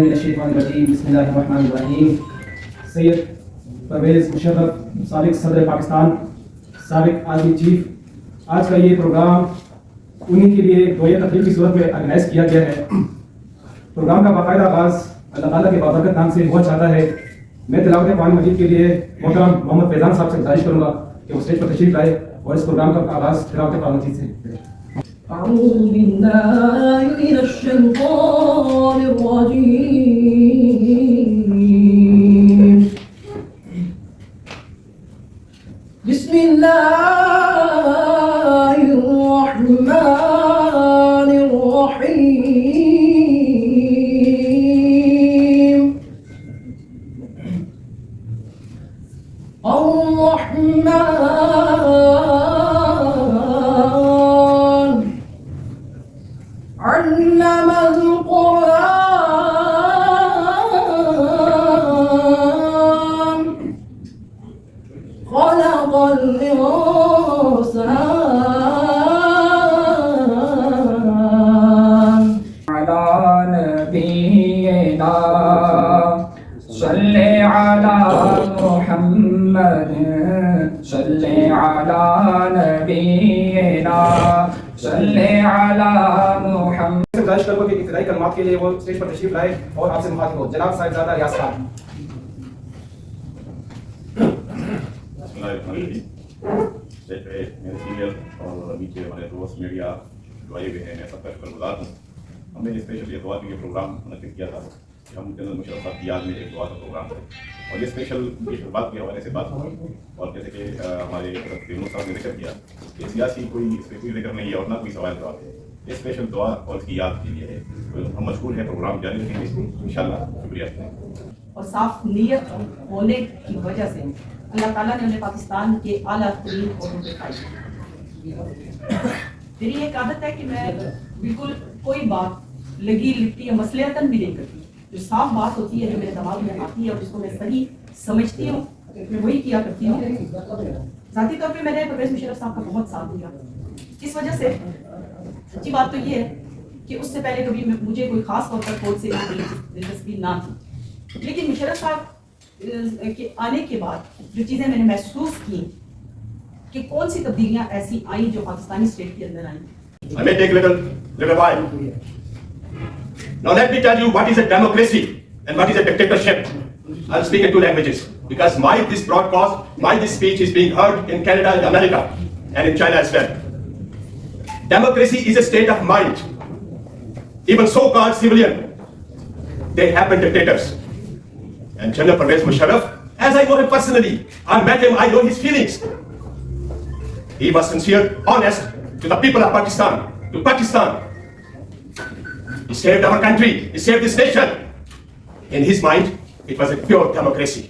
الشیطان الرجیم بسم اللہ الرحمن الرحیم. سید پرویز مشرف سابق صدر پاکستان، سابق آرمی چیف، آج کا یہ پروگرام انہی کے لیے دعائے تقریب کی صورت میں آرگنائز کیا گیا ہے. پروگرام کا باقاعدہ آغاز اللہ تعالیٰ کے بابرکت نام سے ہوا چاہتا ہے. میں تلاوت قرآن مجید کے لیے محترم محمد فیضان صاحب سے گزارش کروں گا کہ وہ اسٹیج پر تشریف لائے اور اس پروگرام کا آغاز تلاوت قرآن مجید سے کریں. أعوذ بالله من الشيطان الرجيم. بسم الله الرحمن الرحيم. علم القرآن خلق الإنسان. على نبينا صل على محمد صل على نبينا صل على محمد. گزارش کروں گا کہ ابتدائی کلمات کے لیے وہ اسٹیج پر تشریف لائے اور آپ سے مخاطب ہو. جناب صاحبزادہ ریاض خان. بسم اللہ الرحمن الرحیم. اسٹیج پہ میرے سینئر اور نیچے ہمارے دوست میڈیا جو آئے ہوئے ہیں، میں سب کا شکر گزار ہوں. ہم نے اسپیشل یہ دعا کے لیے پروگرام منعقد کیا تھا کہ ہم جنرل مشرف صاحب کی یاد میں ایک دعا کا پروگرام ہے، اور یہ اسپیشل بات کے حوالے سے بات ہوئی. اور جیسے کہ ہمارے تینوں صاحب نے ذکر کیا کہ سیاسی کوئی اس پہ کوئی ذکر نہیں ہے اور نہ کوئی سوال جواب ہے. یہ اسپیشل دعا اور اس کی یاد کے لیے ہے. ہم مشغول ہیں، پروگرام جاری رکھیں گے انشاءاللہ. شکریہ. اور صاف نیت ہونے کی وجہ سے اللہ تعالیٰ نے انہیں پاکستان کے اعلیٰ ترین عہدوں پہ پائی. میری ایک عادت ہے کہ میں بالکل کوئی بات لگی لپٹی یا مسلحتاً بھی نہیں کرتی. جو صاف بات ہوتی ہے، جو میرے دماغ میں آتی ہے اور جس کو میں صحیح سمجھتی ہوں، میں وہی کیا کرتی ہوں. ذاتی طور پہ میں نے پرویز مشرف صاحب کا بہت ساتھ دیا. اس وجہ سے سچی بات تو یہ ہے کہ اس سے پہلے کبھی مجھے کوئی خاص طور پر فوج سے دلچسپی نہ تھی، لیکن مشرف صاحب کے آنے کے بعد جو چیزیں میں نے محسوس کی کہ کون سی تبدیلیاں ایسی آئیں جو پاکستانی اسٹیٹ کے اندر آئیں. I may take little while. Now let me tell you what is a democracy and what is a dictatorship. I'll speak in two languages because this broadcast, this speech is being heard in Canada and America and in China as well. Democracy is a state of mind. Even so-called civilian, they have been dictators. And General Pervez Musharraf, as I know him personally, I met him, I know his feelings. He was sincere, honest to the people of Pakistan, to Pakistan. He saved our country, he saved this nation. In his mind, it was a pure democracy.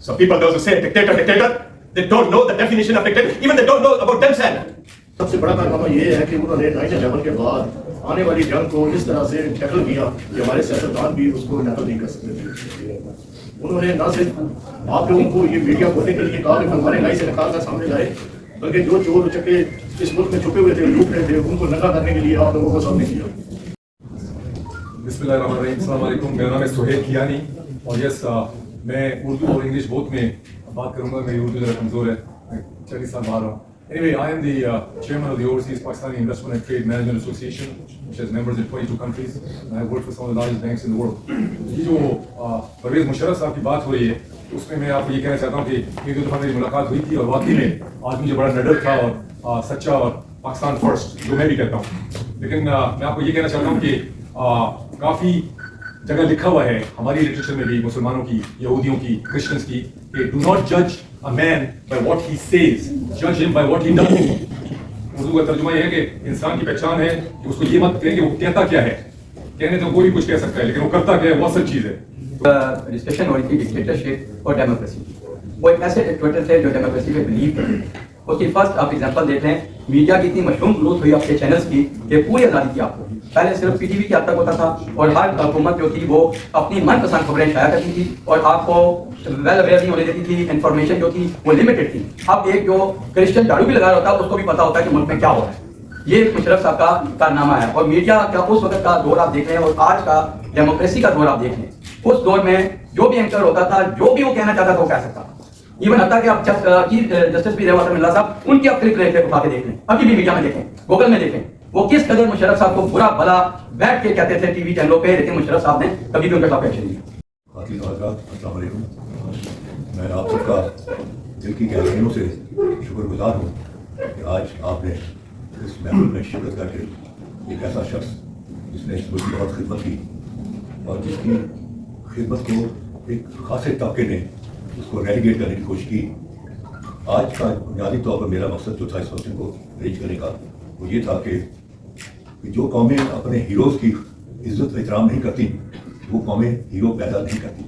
So people, those who say dictator, they don't know the definition of dictator, even they don't know about themselves. سب سے بڑا کارنامہ یہ ہے کہ انہوں نے 9/11 کے بعد آنے والی جنگ کو اس طرح سے ٹیکل کیا کہ ہمارے سیاستدان بھی اس کو ٹیکل نہیں کر سکتے تھے. انہوں نے نہ صرف آپ لوگوں کو یہ میڈیا کھولنے کے لیے کہا کہ ہمارے نائی سے نکال کر سامنے لائے، بلکہ جو چور چکے اس ملک میں چھپے ہوئے تھے، لوٹ رہے تھے، ان کو ننگا کرنے کے لیے آپ لوگوں کو سامنے کیا. بسم اللہ الرحمن الرحیم. السلام علیکم. میرا نام ہے سہیل کیانی اور یس میں اردو اور انگلش بہت میں بات کروں گا. میری اردو ذرا کمزور ہے، میں 40 سال باہر ہوں. Anyway, I am the chairman of the Overseas Pakistani Investment and Trade Management Association, which has members in 22 countries, and I work for some of the largest banks in the world. یہ جو پرویز مشرف صاحب کی بات ہو رہی ہے، اس میں میں آپ کو یہ کہنا چاہتا ہوں کہ ایک دو دفعہ میری ملاقات ہوئی تھی اور واقعی میں آدمی جو بڑا نڈر تھا اور سچا اور پاکستان فرسٹ، جو میں بھی کہتا ہوں. لیکن میں آپ کو یہ کہنا چاہتا ہوں کہ کافی جگہ لکھا ہوا ہے ہماری لٹریچر میں بھی، مسلمانوں کی، یہودیوں کی، کرسچنس کی، کہ ڈو ناٹ جج a man by what he says, judge him by what he does. Urdu کا ترجمہ یہ ہے کہ انسان کی پہچان ہے کہ اس کو یہ مت کہیں کہ وہ کہتا کیا ہے. کہنے تو کوئی کچھ کہہ سکتا ہے لیکن وہ کرتا کیا ہے وہ اصل چیز ہے. ڈسکشن ہو رہی تھی ڈکٹیٹرشپ اور ڈیموکریسی. وہ ایک ایسے ڈکٹیٹر تھے جو ڈیموکریسی پہ بلیو کرتے تھے. اس کی فرسٹ آپ ایگزامپل دیکھ لیں، میڈیا کی اتنی مشہور گروتھ ہوئی آپ کے چینلز کی کہ پوری آزادی تھی آپ کو. پہلے صرف پی ٹی وی کی حد تک ہوتا تھا اور ہر حکومت جو تھی وہ اپنی من پسند خبریں شائع کرتی تھی اور آپ کو ویل اویئر نہیں ہونے دیتی تھی. انفارمیشن جو تھی وہ لمیٹڈ تھی. اب ایک جو کرسچن جھاڑو بھی لگا رہا ہوتا ہے اس کو بھی پتا ہوتا ہے کہ ملک میں کیا ہو رہا ہے. یہ مشرف صاحب کا کارنامہ ہے. اور میڈیا کا اس وقت کا دور آپ دیکھ رہے ہیں اور آج کا ڈیموکریسی کا دور آپ دیکھ رہے ہیں. اس دور میں جو بھی اینکر ہوتا تھا جو بھی وہ کہنا چاہتا تھا وہ کہہ سکتا تھا. ایون حتیٰ کہ آپ چیف جسٹس بھی رحمۃ اللہ صاحب ان کی آپ کلپ لے کے اٹھا کے دیکھ لیں, ابھی بھی میڈیا میں دیکھیں, گوگل میں دیکھیں, وہ کس قدر مشرف صاحب کو برا بھلا بیٹھ کے کہتے تھے ٹی وی چینلوں پہ, لیکن مشرف صاحب نے کبھی بھی ان کے خلاف ایکشن نہیں لیا. خواتین و حضرات السلام علیکم. میں آپ سب کا دل کی گہرائیوں سے شکر گزار ہوں کہ آج آپ نے اس محفل میں شرکت کر کے ایک ایسا شخص جس نے اس ملک کی بہت خدمت کی اور جس کی خدمت کو ایک خاصے طبقے نے اس کو ریلیگیٹ کرنے کی کوشش کی. آج کا بنیادی طور پر میرا مقصد جو تھا اس فنکشن کو ارینج کرنے کا وہ یہ تھا کہ جو قومیں اپنے ہیروز کی عزت احترام نہیں کرتی وہ قومیں ہیرو پیدا نہیں کرتی.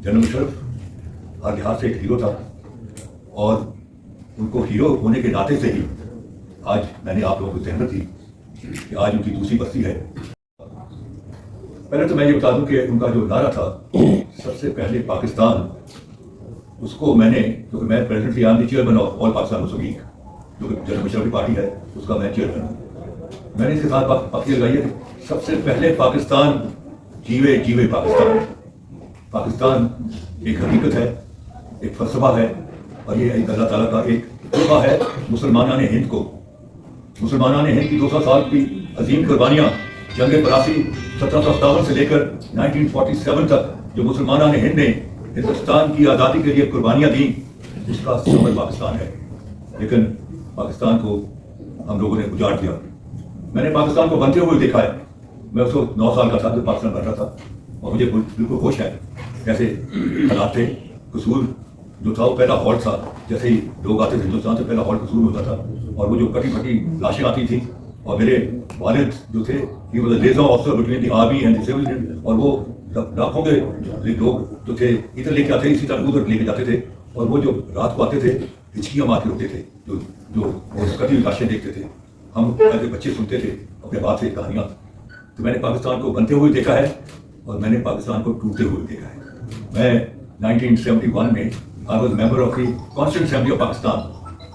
جنرل مشرف ہر لحاظ سے ایک ہیرو تھا اور ان کو ہیرو ہونے کے ناطے سے ہی آج میں نے آپ لوگوں کو ذہنت دی کہ آج ان کی دوسری برسی ہے. پہلے تو میں یہ بتا دوں کہ ان کا جو نعرہ تھا سب سے پہلے پاکستان, اس کو میں نے, کیونکہ میں presidentially on the chairman of all Pakistan Muslim League جو کہ جنرل مشرف کی پارٹی ہے اس کا میں چیئرمین ہوں, میں نے اس کے ساتھ پکی لگائی ہے کہ سب سے پہلے پاکستان جیوے جیوے پاکستان. پاکستان ایک حقیقت ہے, ایک فلسفہ ہے اور یہ ایک اللہ تعالیٰ کا ایک تحفہ ہے مسلمانان ہند کو. مسلمانان ہند کی 200 سال کی عظیم قربانیاں جنگ پراسی 1757 سے لے کر 1947 تک جو مسلمانان ہند نے ہندوستان کی آزادی کے لیے قربانیاں دیں اس کا سمبل پاکستان ہے. لیکن پاکستان کو ہم لوگوں نے اجاڑ دیا. میں نے پاکستان کو بنتے ہوئے دیکھا ہے. میں اس وقت 9 سال کا تھا جب پاکستان بن رہا تھا اور مجھے بالکل ہوش ہے کیسے حالات تھے. قصور جو تھا وہ پہلا ہالٹ تھا, جیسے ہی لوگ آتے تھے ہندوستان سے پہلا ہالٹ قصور ہوتا تھا اور وہ جو کٹی پھٹی لاشیں آتی تھیں اور میرے والد جو تھے he was a liaison officer between the army and the civil اور وہ لاکھوں کے لوگ جو تھے ادھر لے کے آتے اسی طرح ادھر لے کے جاتے تھے اور وہ جو رات کو آتے تھے ہچکیاں مار کے ہوتے تھے جو کٹی لاشیں دیکھتے تھے. ہم ایسے بچے سنتے تھے اپنے باپ سے کہانیاں. تو میں نے پاکستان کو بنتے ہوئے دیکھا ہے اور میں نے پاکستان کو ٹوٹتے ہوئے دیکھا ہے. میں 1971 میں I was member of the Constituent Assembly of Pakistan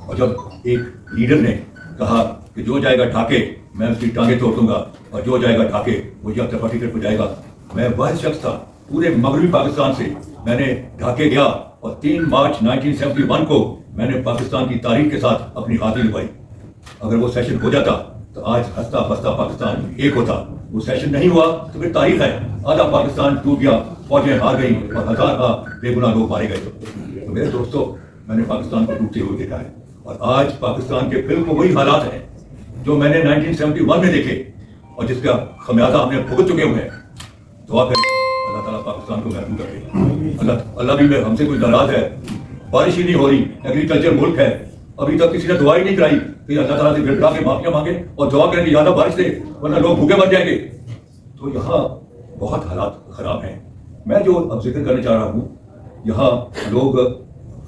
اور جب ایک لیڈر نے کہا کہ جو جائے گا ڈھاکے میں اس کی ٹانگیں توڑ دوں گا اور جو جائے گا ڈھاکے وہ یک طرفہ ٹکٹ پہ جائے گا, میں واحد شخص تھا پورے مغربی پاکستان سے. میں نے ڈھاکے گیا اور 3 مارچ 1971 کو میں نے پاکستان کی تاریخ کے ساتھ اپنی حاضری لگائی. اگر وہ سیشن ہو جاتا تو آج ہنستا بستا پاکستان ایک ہوتا. وہ سیشن نہیں ہوا تو پھر تاریخ ہے, آدھا پاکستان ٹوٹ گیا, فوجیں ہار گئی اور ہزار کا بے گناہ لوگ مارے گئے. تو میرے دوستوں میں نے پاکستان کو ٹوٹتے ہوئے دیکھا ہے اور آج پاکستان کے بالکل وہی حالات ہیں جو میں نے 1971 میں دیکھے اور جس کا خمیازہ ہم نے بھگت چکے ہوئے ہیں. دعا کریں اللہ تعالیٰ پاکستان کو محفوظ رکھے. اللہ بھی ہم سے کوئی ناراض ہے, بارش ہی نہیں ہو رہی, ایگریکلچر ملک ہے, ابھی تک کسی نے دعا ہی نہیں کرائی کہ اللہ تعالیٰ سے گڑگڑا کے معافیاں مانگے اور دعا کریں کہ زیادہ بارش دے ورنہ لوگ بھوکے مر جائیں گے. تو یہاں بہت حالات خراب ہیں. میں جو اب ذکر کرنے چاہ رہا ہوں, یہاں لوگ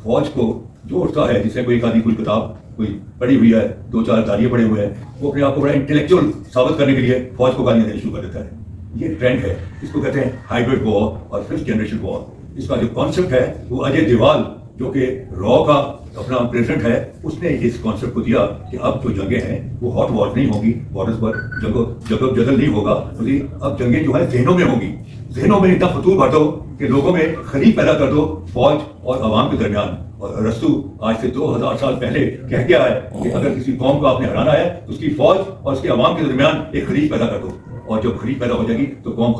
فوج کو جو اٹھتا ہے جسے کوئی ایک آدھی کوئی کتاب کوئی پڑھی ہوئی ہے, 2-4 داریے پڑے ہوئے ہیں, وہ اپنے آپ کو بڑا انٹلیکچوئل ثابت کرنے کے لیے فوج کو گالیاں دینا شروع کر دیتا ہے. یہ ٹرینڈ ہے, اس کو کہتے ہیں ہائیبرڈ وار اور 5th جنریشن وار. اس کا جو کانسیپٹ ہے وہ اجے دیوال جو کہ را کا اپنا پریزیڈنٹ ہے اس نے اس کانسیپٹ کو دیا کہ اب جو جنگیں ہیں وہ ہاٹ وار نہیں ہوں گی, بارڈرز پر جنگ جدل نہیں ہوگا, بلکہ اب جنگیں جو ہیں ذہنوں میں ہوں گی. ذہنوں میں اتنا فتور بھر دو کہ لوگوں میں خلیج پیدا کر دو فوج اور عوام کے درمیان. اور رسو آج سے 2000 سال پہلے کہہ گیا ہے کہ اگر کسی قوم کو آپ نے ہرانا ہے تو اس کی فوج اور اس کے عوام کے درمیان ایک خلیج پیدا کر دو, اور جب خلیج پیدا ہو جائے گی تو قوم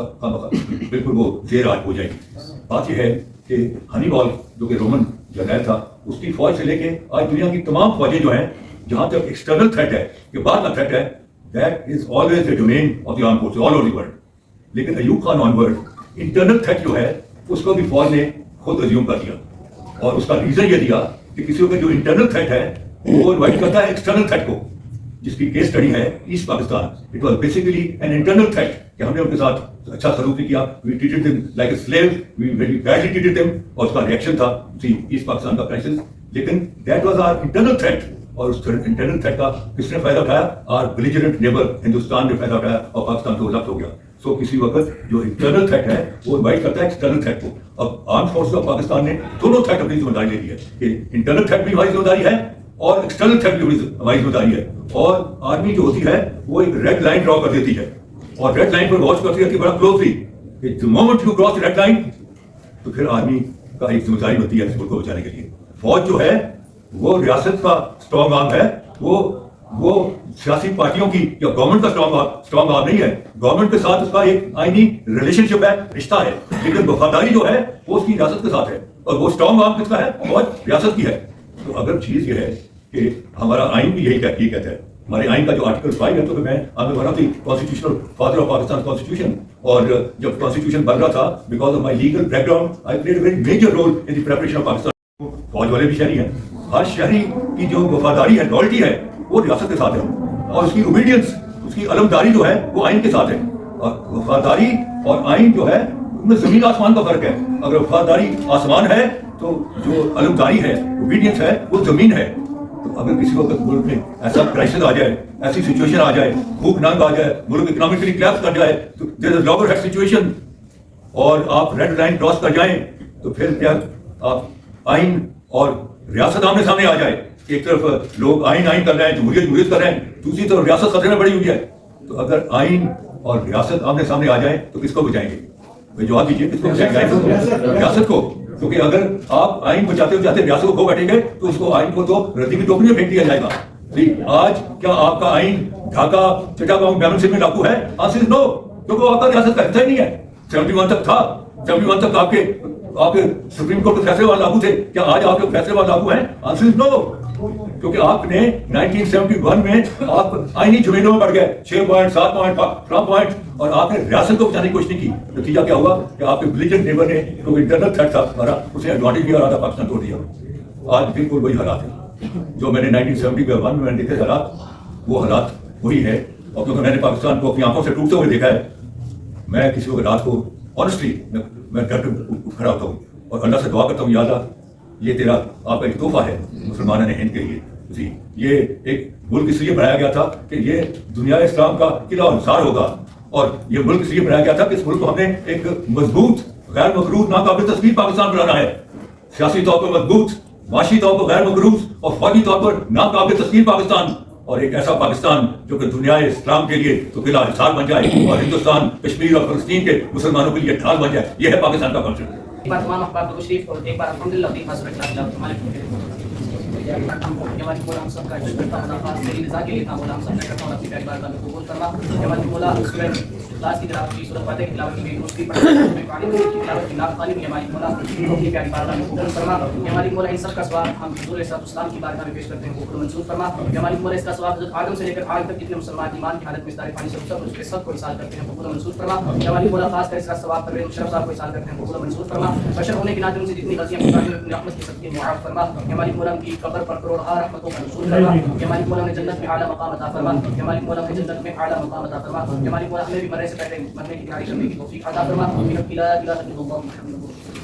بالکل وہ زیر آج ہو جائے گی. بات یہ ہے کہ ہنی بال جو کہ رومن جرنیل تھا اس کی فوج سے لے کے آج دنیا کی تمام فوجیں جو ہیں جہاں تک ایکسٹرنل تھریٹ ہے کہ بعد کا تھریٹ ہے, that is always the domain of the arm forces all over the world. لیکن ایوب خان آن ورڈ انٹرنل تھریٹ جو ہے اس کو بھی فوج نے خود ازیوم کر دیا اور اس کا ریزن یہ دیا کہ کسی کا جو انٹرنل تھریٹ ہے وہ انوائٹ کرتا ہے ایکسٹرنل تھریٹ کو, جس کی کیس اسٹڈی ہے East Pakistan. It was basically an internal threat کہ ہم نے ان کے ساتھ اچھا سلوک نہیں کیا, we treated them like a slave, we very badly treated them, اور اس کا ریئیکشن تھا ایسٹ پاکستان کا کرائسس. لیکن that was our internal threat, اور اس انٹرنل تھریٹ کا کس نے فائدہ اٹھایا؟ آر بیلیجرنٹ نیبر ہندوستان نے فائدہ اٹھایا اور پاکستان تو الگ ہو گیا. سو کسی وقت جو انٹرنل تھریٹ ہے وہ انوائٹ کرتا ہے ایکسٹرنل تھریٹ کو. اب آرم فورسز آف پاکستان نے دونوں تھریٹ اپنی ذمہ داری لے لی ہے کہ انٹرنل تھریٹ بھی ہماری ذمہ داری ہے اور ایکسٹرنل تھریٹ بھی ہماری ذمہ داری ہے. اور آرمی جو ہوتی ہے وہ ایک ریڈ لائن ڈرا کر دیتی ہے اور ریڈ لائن پر واچ کرتی ہے بڑا closely. The moment you cross the red line تو پھر آرمی کا ایک ذمہ داری ہوتی ہے اس ملک کو بچانے کے لیے. فوج جو ہے وہ ریاست کا اسٹرانگ آرم ہے, وہ سیاسی پارٹیوں کی یا گورنمنٹ کا اسٹرانگ آرم نہیں ہے. گورنمنٹ کے ساتھ اس کا ایک آئینی ریلیشن شپ ہے, رشتہ ہے, لیکن وفاداری جو ہے وہ اس کی ریاست کے ساتھ ہے. اور وہ اسٹرانگ آرم کس کا ہے؟ فوج ریاست کی ہے. تو اگر چیز یہ ہے کہ ہمارا آئین بھی یہی کہتا ہے, ہمارے آئین کا جو آرٹیکل 5 ہے, تو میں one of the constitutional father of Pakistan constitution. اور جب کانسٹیٹیوشن بن رہا تھا, because of my legal background I played a very major role in the preparation of Pakistan. فوج والے بھی شہری ہیں. ہر شہری کی جو وفاداری ہے, لائلٹی ہے, وہ ریاست کے ساتھ ہے, اور اس کی اوبیڈینس, اس کی علمداری جو ہے وہ آئین کے ساتھ ہے. اور وفاداری اور آئین جو ہے ان میں زمین آسمان کا فرق ہے. اگر وفاداری آسمان ہے تو جو علمداری ہے, اوبیڈینس ہے, وہ زمین ہے. تو اگر کسی وقت ملک میں ایسا کرائسس آ جائے, ایسی سچویشن آ جائے, بھوک ننگ آ جائے, ملک اکنامکلی کلیپس کر جائے, تو دیر از لاگر ہیڈ سچویشن, اور آپ ریڈ لائن کراس کر جائیں, تو پھر کیا آپ آئین اور ریاست آمنے سامنے آ جائے. ایک طرف لوگ آئین کر رہے ہیں, جمہوریت کر رہے ہیں, دوسری طرف ریاست خطرے میں پڑی ہوئی ہے. تو اگر آئین اور ریاست آمنے سامنے آ جائیں تو کس کو بچائیں گے؟ جواب دیجیے, کس کو بچائیں گے؟ ریاست کو. کیونکہ اگر آپ آئین بچاتے ہو چاہتے ریاست کو کھو بیٹھیں گے تو اس کو آئین کو تو ردی کی ٹوکری میں پھینک دیا جائے گا. آج کیا آپ کا آئین ڈھاکہ, چٹاگانگ, میمن میں لاگو ہے؟ آنسر از نو, کیونکہ وہ آپ کا ریاست کا حصہ ہی نہیں ہے. 71 تک تھا, 71 تک آپ کے سپریم کورٹ کے فیصلے وہاں لاگو تھے. کیا آج آپ کے فیصلے وہاں لاگو ہیں؟ آنسر از نو. کیونکہ آپ نے 1971 میں آپ آئینی زمینوں میں بڑھ گئے, 6 پوائنٹ, 7 پوائنٹ, 15 پوائنٹ, اور آپ نے ریاست کو بچانے کی کوشش نہیں کی. نتیجہ کیا ہوا کہ آپ کے بلیجنٹ نیبر نے, کیونکہ انٹرنل تھریٹ تھا ہمارا, اسے ایڈوانٹیج دیا اور آدھا پاکستان توڑ دیا. آج بالکل وہی حالات ہیں جو میں نے 1971 میں دیکھے حالات, وہ حالات وہی ہے. اور کیونکہ میں نے پاکستان کو اپنی آنکھوں سے ٹوٹتے ہوئے دیکھا ہے, میں کسی وقت رات کو آنیسٹلی میں ڈر کے کھڑا ہوتا ہوں اور اللہ سے دعا کرتا ہوں, یا اللہ یہ تیرا آپ کا ایک تحفہ ہے مسلمانوں نے ہند کے لیے. جی, یہ ایک ملک اس لیے بنایا گیا تھا کہ یہ دنیا اسلام کا قلعہ انصار ہوگا, اور یہ ملک اس لیے بنایا گیا تھا کہ اس ملک کو ہم نے ایک مضبوط, غیر مقروض, ناقابل تسخیر پاکستان بنانا ہے. سیاسی طور پر مضبوط, معاشی طور پر غیر مقروض, اور فوجی طور پر ناقابل تسخیر پاکستان, اور ایک ایسا پاکستان جو کہ دنیا اسلام کے لیے تو قلعہ انصار بن جائے, اور ہندوستان, کشمیر اور فلسطین کے مسلمانوں کے لیے ڈھال بن جائے. یہ ہے پاکستان کا کانسیپٹ. ایک بار تمام اخبار کو تشریف اور ایک بار الحمدللہ کی حضرت ہماری مولا ہم سب کا خاص میری رضا کے لیے تھا. مولا ہم سب نے کرتا ہوں اپنی پیاری بارگاہ میں قبول فرما. ہماری مولا اخلاص کی طرف کی سورۃ فاتحہ کی تلاوت کی گئی, دوسری پڑھنے قرآن کی تلاوت کی نعت خوانی میں ہماری مولا اپنی پیاری بارگاہ میں قبول فرما. ہماری مولا ان سب کا ثواب ہم حضور صلی اللہ علیہ وسلم کی بارگاہ میں پیش کرتے ہیں, قبول منظور فرما. ہماری مولا اس کا ثواب حضرت آدم سے لے کر آج تک جتنے مسلمان ایمان کی حالت میں استار پانی سے سب اس کے سب کو حاصل کرتے ہیں, قبول منظور فرما. ہماری مولا خاص کر اس کا ثواب پرویز مشرف صاحب کو حاصل کرتے ہیں, قبول منظور فرما. بشر ہونے کے ناطے ان سے جتنی غلطیاں اپنی رحمت کی صدقے معاف فرما. ہماری مولا کی قبر پر کروڑہا رحمتوں کا نزول فرما. ہماری مولا نے جنت میں اعلیٰ مقام عطا فرما. ہماری مولا نے جنت میں اعلیٰ مقام عطا فرما. ہماری مولا ہمیں بھی مرنے سے پہلے مرنے کی تیاری کرنے کی توفیق عطا فرما. لا الہ الا اللہ محمد